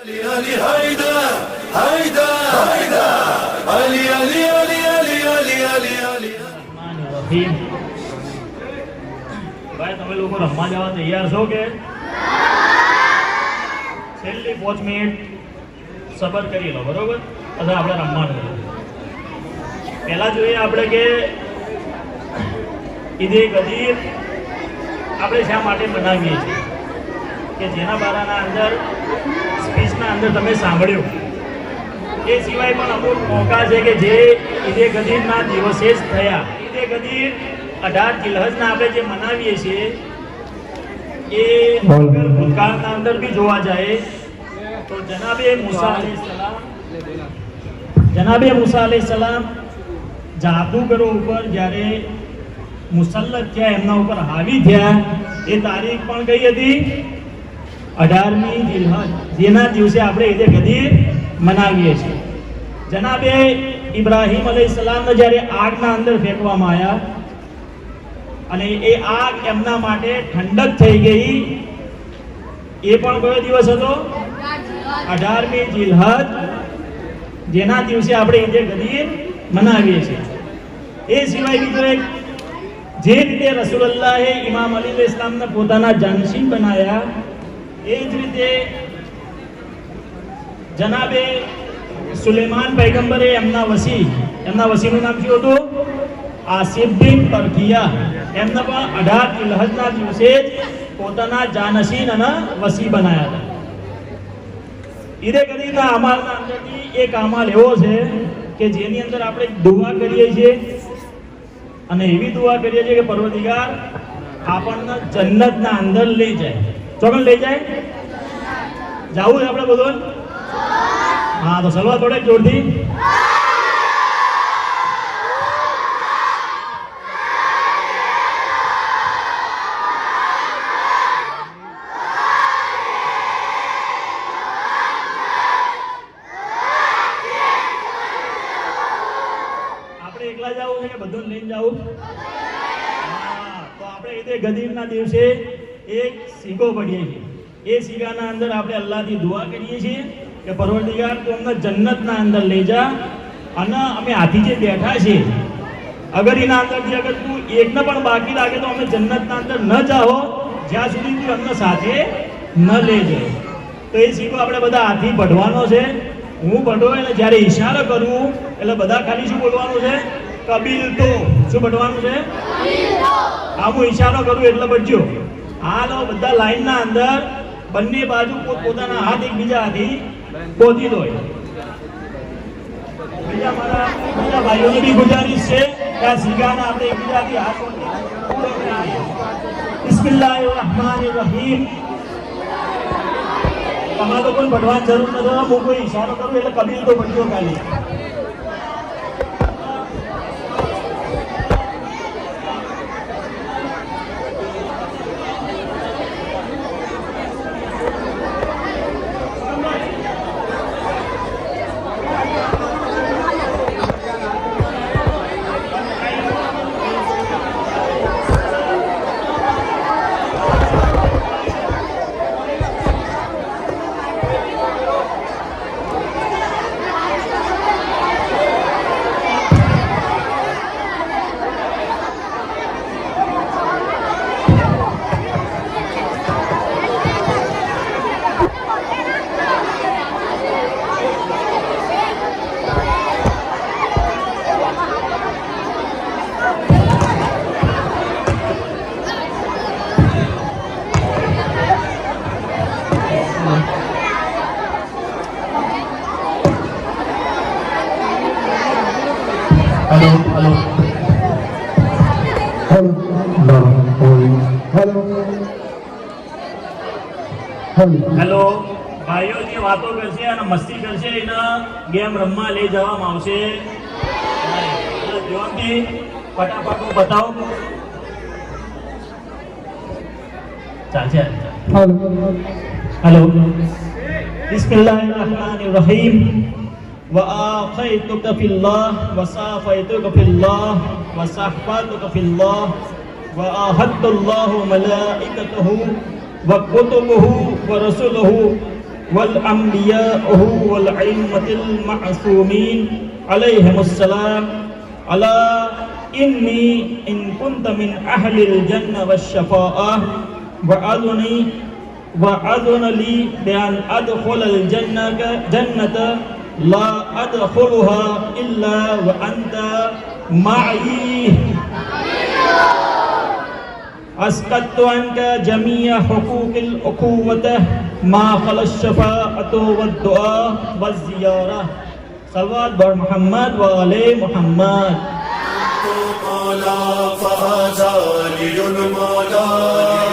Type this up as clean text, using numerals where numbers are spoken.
Ali Ali Haydar Haydar Ali Ali Ali Ali Ali Ali Ali Rahim. ભાઈ તમે લોકો રમવા જવા તૈયાર છો કે છેલ્લી 5 મિનિટ સબર કરી લો, બરોબર? પછી આપણે રમવાનું. પહેલા જોઈએ આપણે કે ઈદે ગદીર આપણે શા માટે મનાવીએ છીએ, કે જેના બારાના અંદર સ્પીચના અંદર તમે સાંભળ્યું. એ સિવાય પણ અમુક મોકા છે કે જે ઈદે ગદીરના દિવસે જ થયા. ઈદે ગદીર 18 જિલ્હજના આપણે જે મનાવીએ છીએ એ ભૂતકાળના અંદર બી જોવા જાય તો જનાબે મૂસા અલૈહિસ્સલામ જાદુગરો ઉપર જ્યારે મુસલ્લત થયા, એમના ઉપર હાવી થયા, એ તારીખ પણ કઈ હતી? 18મી જિલ્હજ, જેના દિવસે આપણે ઈદે ગદીર મનાવીએ છીએ. જનાબે ઇબ્રાહીમ અલૈહિસ્સલામને જ્યારે આગના અંદર ફેંકવામાં આવ્યા અને એ આગ એમના માટે ઠંડક થઈ ગઈ, એ પણ કયો દિવસ હતો? 18મી જિલ્હજ, જેના દિવસે આપણે ઈદે ગદીર મનાવીએ છીએ. એ સિવાય બીજો એક, જે રીતે રસૂલુલ્લાહે ઇમામ અલી અલૈહિસ્સલામને પોતાના જાનશીન બનાવ્યા, એ જ રીતે જનાબે સુલેમાન પૈગંબરે એમના વસીનું નામ શું હતું? આસિફ બિન બરકિયા. એમને પણ 18 જિલ્હજના દિવસે જ પોતાના જાનશીન અને વસી બનાવ્યા હતા. ઈદે ગદીરના અમાલના અંદરથી એક અમાલ એવો છે કે જેની અંદર આપણે દુઆ કરીએ છીએ અને એવી દુઆ કરીએ છીએ કે પરવરદિગાર આપણને જન્નતના અંદર લઈ જાય. ચોકન લઈ જાય? જાવું છે આપણે બધું? હા, તો સલવા થોડે જોરથી. આપણે એકલા જવું છે કે બધું લઈને જવું? હા, તો આપણે ઈદે ગદીરના દિવસે એક સિક્કો પડીએ છીએ. એ સિક્કાના અંદર આપણે અલ્લાહથી દુઆ કરીએ છીએ કે પરવરદિગાર તું અમને જન્નતના અંદર લઈ જા, અને અમે હાથી જે બેઠા છીએ અગર એના અંદરથી અગર તું એકને પણ બાકી લાગે તો અમે જન્નતના અંદર ન જાઓ જ્યાં સુધી તું અમને સાથે ન લઈ જાય. તો એ સિક્કો આપણે બધા હાથી પઢવાનો છે. હું પઢો એટલે જ્યારે ઈશારો કરું એટલે બધા ખાલી શું બોલવાનું છે? કબીલ તો. શું પઢવાનું છે? હા, હું ઈશારો કરું એટલે પઢજો. હાલો બધા લાઈનના અંદર બંને બાજુ પોતાના હાથ એકબીજા હાથી પોતી દો. બીજા ભાઈઓને બી ગુજારિશ છે કે આ સિક્કાના આપણે એકબીજાથી હાથ પોતી. બિસ્મિલ્લાહિર રહમાનિર રહીમ. તમારે તો કોઈ ભણવાની જરૂર નથી, હું કોઈ ઈશારો કરું એટલે કબીલ તો ભણજો ખાલી. હેલો. ભાઈઓ જે વાતો કરશે અને મસ્તી કરશે એને ગેમ રમવા લઈ જવામાં આવશે. જોનથી ફટાફટ બતાવો. ચાલશે. હેલો. બિસ્મિલ્લાહિર રહમાનિર રહીમ. وآخيتك في الله وصافيتك في الله وصحبتك في الله وآهدت الله ملائكته وكتبه ورسله والأنبياء والأئمة المعصومين عليهم السلام ألا إني إن كنت من أهل الجنة والشفاعة وأذن لي بأن أدخل جنة لا أدخلها إلا وأنت معي أسقطت عنك جميع حقوق الأخوة ما خلا الشفاعة والدعاء والزيارة صلوات بر محمد وآل محمد مولا فهذا علي المولى